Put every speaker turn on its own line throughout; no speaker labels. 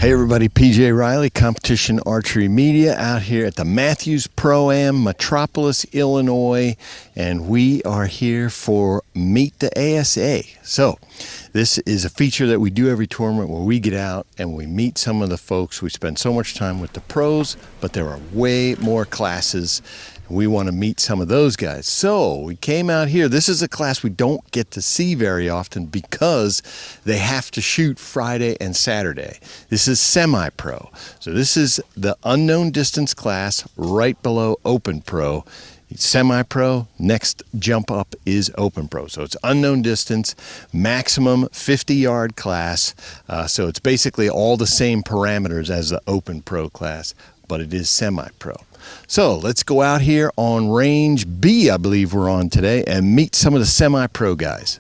Hey everybody, PJ Riley, Competition Archery Media, out here at the Mathews Pro-Am, Metropolis, Illinois, and we are here for Meet the ASA. So, this is a feature that we do every tournament where we get out and we meet some of the folks. We spend so much time with the pros, but there are way more classes. We want to meet some of those guys. So we came out here. This is a class we don't get to see very often because they have to shoot Friday and Saturday. This is semi-pro. So this is the unknown distance class right below open pro. Semi-pro, next jump up is open pro. So it's unknown distance, maximum 50-yard class. So it's basically all the same parameters as the open pro class, but it is semi-pro. So let's go out here on range B, I believe we're on today, and meet some of the semi-pro guys.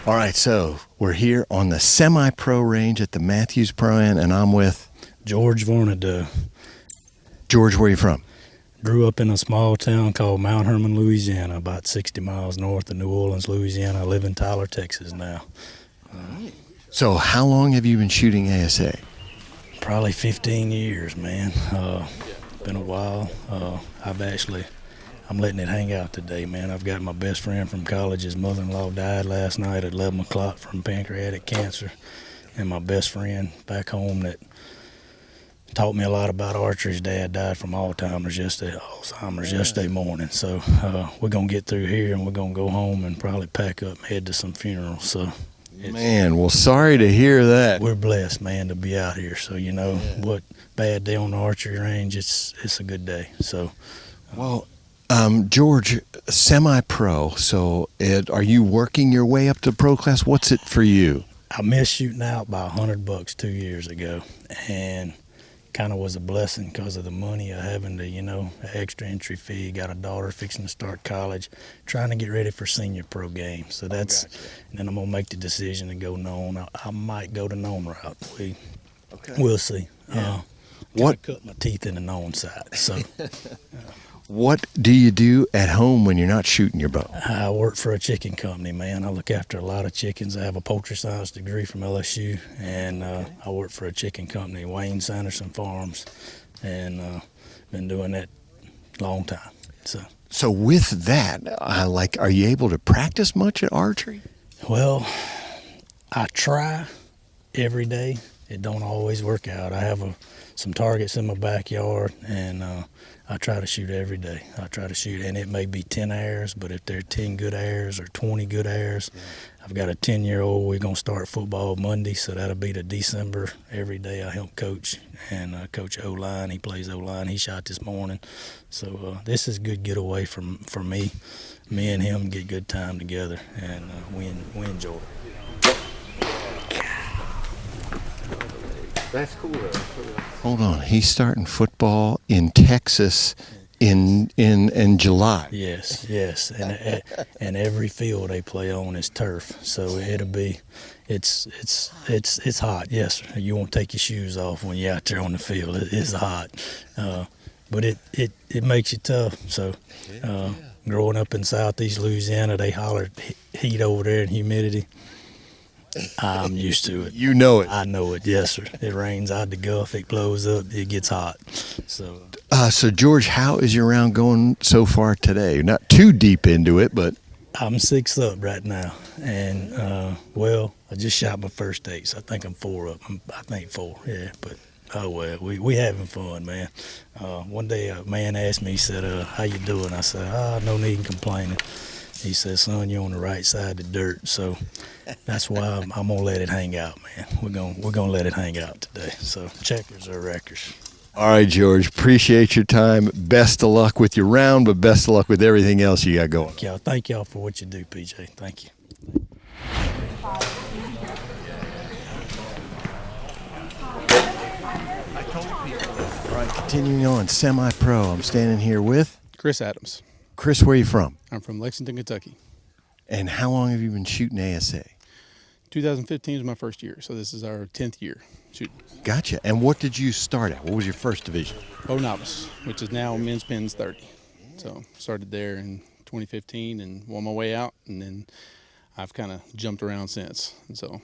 All right, so we're here on the semi-pro range at the Mathews Pro-Am, and I'm with
George Vornadu.
George, where are you from?
Grew up in a small town called Mount Hermon, Louisiana, about 60 miles north of New Orleans, Louisiana. I live in Tyler, Texas now.
So how long have you been shooting ASA?
Probably 15 years, man. Been a while. I'm letting it hang out today, man. I've got my best friend from college. His mother-in-law died last night at 11 o'clock from pancreatic cancer. And my best friend back home that taught me a lot about archery, his dad died from Alzheimer's yesterday morning. So we're going to get through here and we're going to go home and probably pack up and head to some funerals. So,
man, well, sorry to hear that.
We're blessed, man, to be out here. So, you know, what bad day on the archery range, it's a good day. So,
well, George, semi-pro, so are you working your way up to pro class? What's it for you?
I missed shooting out by $100 2 years ago, and kind of was a blessing because of the money of having to, you know, extra entry fee. Got a daughter fixing to start college, trying to get ready for senior pro games. So that's, and then I'm gonna make the decision to go known. I might go the known route. We'll see.
Yeah.
What cut my teeth in the known side. So.
What do you do at home when you're not shooting your bow?
I work for a chicken company, man. I look after a lot of chickens. I have a poultry science degree from LSU, and I work for a chicken company, Wayne Sanderson Farms, and been doing that a long time. So
with that, are you able to practice much at archery?
Well, I try every day. It don't always work out. I have some targets in my backyard, and I try to shoot every day. I try to shoot, and it may be 10 airs, but if there are 10 good airs or 20 good airs, I've got a 10-year-old. We're going to start football Monday, so that'll be the December. Every day I help coach, and coach O-line. He plays O-line. He shot this morning. So this is a good getaway for me. Me and him get good time together, and we enjoy it.
That's cool. Hold on, he's starting football in Texas in July.
Yes, and every field they play on is turf, so it's hot. Yes, sir. You won't take your shoes off when you're out there on the field. It's hot, but it makes you tough. So, growing up in Southeast Louisiana, they holler heat over there and humidity. I'm used to it.
You know it.
I know it, yes, sir. It rains out the Gulf, it blows up, it gets hot. So
George, how is your round going so far today? You're not too deep into it, but
I'm 6 up right now, and I just shot my first 8, so I think I'm 4 up. I think 4, yeah. But oh well, we having fun, man. One day a man asked me, he said, "How you doing?" I said, "No need in complaining." He said, "Son, you're on the right side of the dirt." So that's why I'm gonna let it hang out, man. We're gonna let it hang out today. So checkers or wreckers.
All right, George. Appreciate your time. Best of luck with your round, but best of luck with everything else you got going.
Thank y'all for what you do, PJ. Thank you.
All right, continuing on, semi-pro. I'm standing here with
Chris Adams.
Chris, where are you from?
I'm from Lexington, Kentucky.
And how long have you been shooting ASA?
2015 was my first year, so this is our 10th year shooting.
Gotcha. And what did you start at? What was your first division?
Pro Novice, which is now men's 30. So started there in 2015 and won my way out, and then I've kind of jumped around since. And so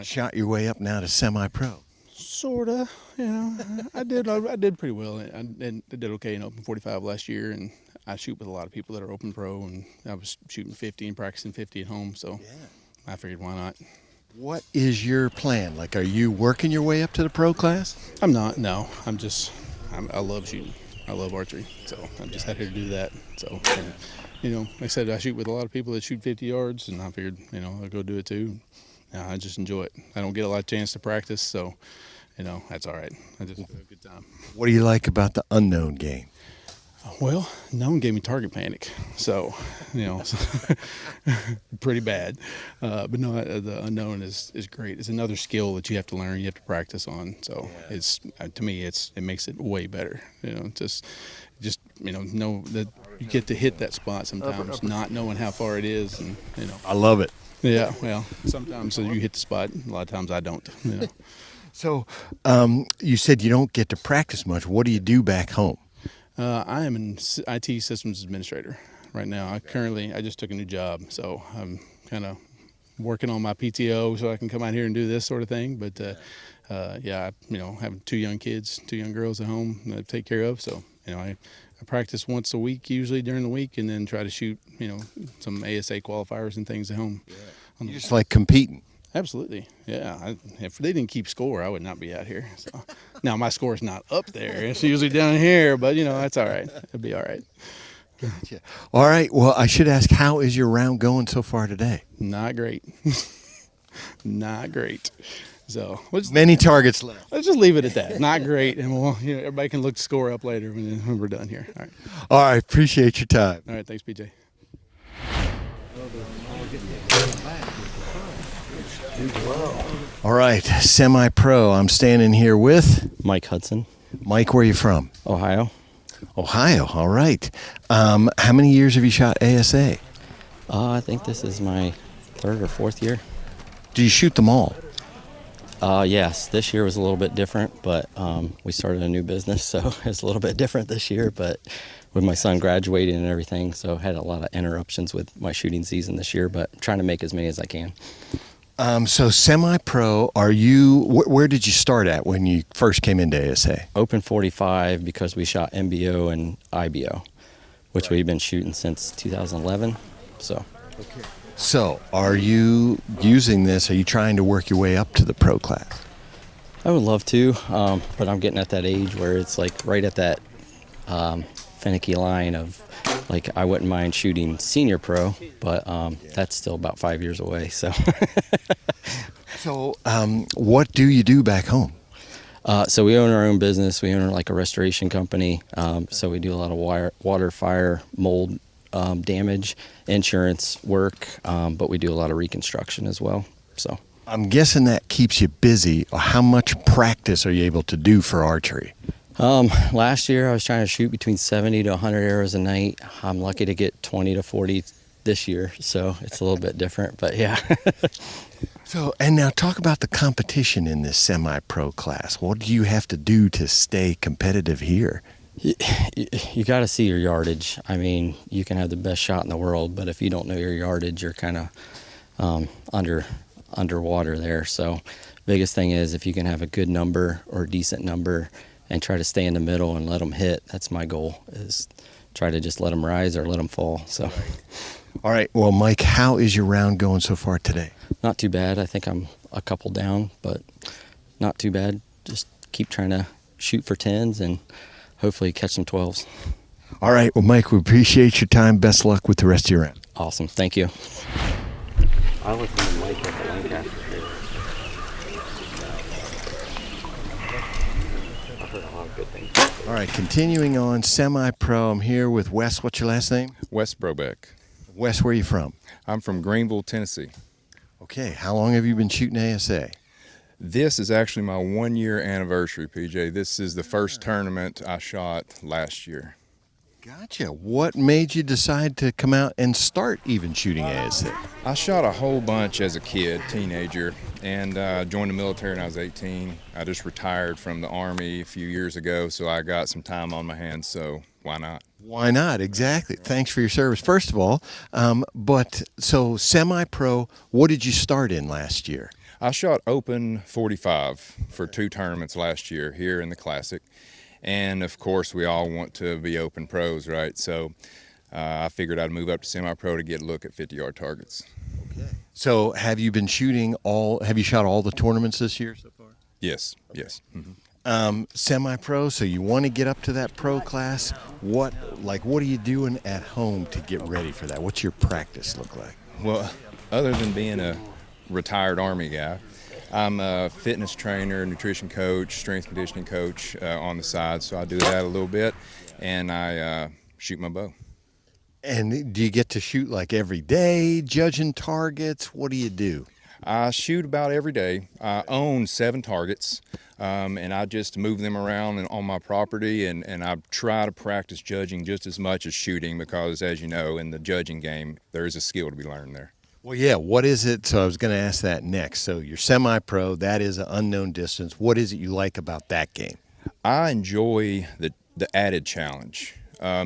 Shot your way up now to semi-pro.
sorta, I did pretty well. I did okay in Open 45 last year, and I shoot with a lot of people that are Open Pro, and I was shooting 50 and practicing 50 at home. So I figured, why not?
What is your plan? Like, are you working your way up to the pro class?
I'm not. No, I love shooting. I love archery, so I'm just happy to do that. So, like I said, I shoot with a lot of people that shoot 50 yards, and I figured, I'll go do it too. I just enjoy it. I don't get a lot of chance to practice, so, that's all right. I just have a good time.
What do you like about the unknown game?
Well, no one gave me target panic, so, pretty bad. But no, the unknown is great. It's another skill that you have to learn, you have to practice on. So it's, to me, it makes it way better. Just know that you get to hit that spot sometimes, not knowing how far it is, and
I love it.
Yeah, well, sometimes you hit the spot. A lot of times I don't.
So, you said you don't get to practice much. What do you do back home?
I am an IT systems administrator right now. I just took a new job, so I'm kind of working on my PTO so I can come out here and do this sort of thing. But having two young kids, two young girls at home that I take care of. So I practice once a week usually during the week, and then try to shoot some ASA qualifiers and things at home.
You just like competing.
Absolutely, yeah. If they didn't keep score, I would not be out here. So now my score is not up there; it's usually down here. But that's all right. It'll be all right.
Gotcha. All right. Well, I should ask, how is your round going so far today?
Not great. Not great. So
many targets left.
Let's just leave it at that. Not great, and everybody can look the score up later when we're done here. All right.
All right. Appreciate your time.
All right. Thanks, PJ.
All right, semi-pro. I'm standing here with
Mike Hudson,
Mike. Where are you from?
Ohio.
Ohio. All right. How many years have you shot ASA?
I think this is my third or fourth year.
Do you shoot them all?
Yes, this year was a little bit different, but we started a new business, so it's a little bit different this year. But with my son graduating and everything, so had a lot of interruptions with my shooting season this year, but trying to make as many as I can.
So semi-pro, where did you start at when you first came into ASA?
Open 45 because we shot MBO and IBO, which we've been shooting since 2011.
So are you using this? Are you trying to work your way up to the pro class?
I would love to, but I'm getting at that age where it's like right at that finicky line of like I wouldn't mind shooting senior pro, but that's still about 5 years away. So,
what do you do back home?
So we own our own business. We own like a restoration company. So we do a lot of water, fire, mold damage, insurance work, but we do a lot of reconstruction as well. So
I'm guessing that keeps you busy. How much practice are you able to do for archery?
Last year I was trying to shoot between 70 to 100 arrows a night. I'm lucky to get 20 to 40 this year, so it's a little bit different, but yeah.
And now talk about the competition in this semi-pro class. What do you have to do to stay competitive here?
You got to see your yardage. I mean, you can have the best shot in the world, but if you don't know your yardage, you're kind of underwater there. So biggest thing is if you can have a good number or decent number and try to stay in the middle and let them hit. That's my goal, is try to just let them rise or let them fall. So,
all right. Well, Mike, how is your round going so far today?
Not too bad. I think I'm a couple down, but not too bad. Just keep trying to shoot for 10s and hopefully catch some 12s.
All right. Well, Mike, we appreciate your time. Best luck with the rest of your round.
Awesome. Thank you. I listen to Mike at the Lancaster. Good things.
All right, continuing on semi-pro, I'm here with Wes. What's your last name?
WestBRC.
Wes, where are you from?
I'm from Greenville, Tennessee.
Okay, how long have you been shooting ASA?
This is actually my 1 year anniversary, PJ. This is the first tournament I shot last year.
Gotcha. What made you decide to come out and start even shooting ASA?
I shot a whole bunch as a kid, teenager, and joined the military when I was 18. I just retired from the Army a few years ago, so I got some time on my hands, so why not?
Why not? Exactly. Thanks for your service, first of all. But so semi-pro, what did you start in last year?
I shot open 45 for 2 tournaments last year here in the Classic. And of course, we all want to be open pros, right? So I figured I'd move up to semi-pro to get a look at 50-yard targets.
Okay. So have you been shooting have you shot all the tournaments this year so far?
Yes, yes. Mm-hmm.
Semi-pro, so you want to get up to that pro class. What are you doing at home to get ready for that? What's your practice look like?
Well, other than being a retired Army guy, I'm a fitness trainer, nutrition coach, strength conditioning coach on the side, so I do that a little bit, and I shoot my bow.
And do you get to shoot like every day, judging targets? What do you do?
I shoot about every day. I own 7 targets, and I just move them around on my property, and I try to practice judging just as much as shooting because, as you know, in the judging game, there is a skill to be learned there.
Well, yeah, what is it? So I was going to ask that next. So you're semi-pro, that is an unknown distance. What is it you like about that game?
I enjoy the added challenge.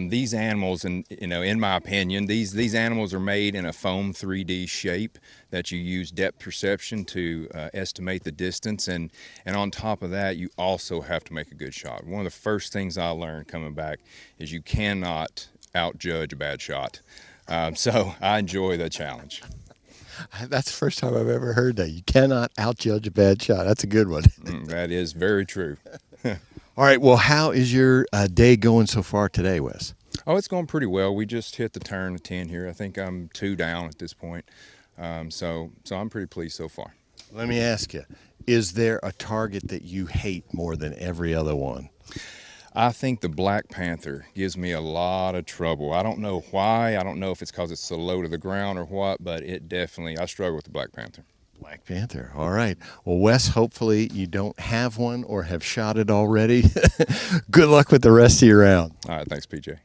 These animals, and in my opinion, these animals are made in a foam 3D shape that you use depth perception to estimate the distance, and on top of that, you also have to make a good shot. One of the first things I learned coming back is you cannot outjudge a bad shot. So I enjoy the challenge.
That's the first time I've ever heard that. You cannot outjudge a bad shot. That's a good one.
That is very true.
All right, well, how is your day going so far today, Wes?
Oh, it's going pretty well. We just hit the turn of 10 here. I think I'm 2 down at this point. So I'm pretty pleased so far.
Let me ask you, is there a target that you hate more than every other one?
I think the Black Panther gives me a lot of trouble. I don't know why. I don't know if it's because it's so low to the ground or what, but I struggle with the Black Panther.
Black Panther. All right. Well, Wes, hopefully you don't have one or have shot it already. Good luck with the rest of your round.
All right. Thanks, PJ.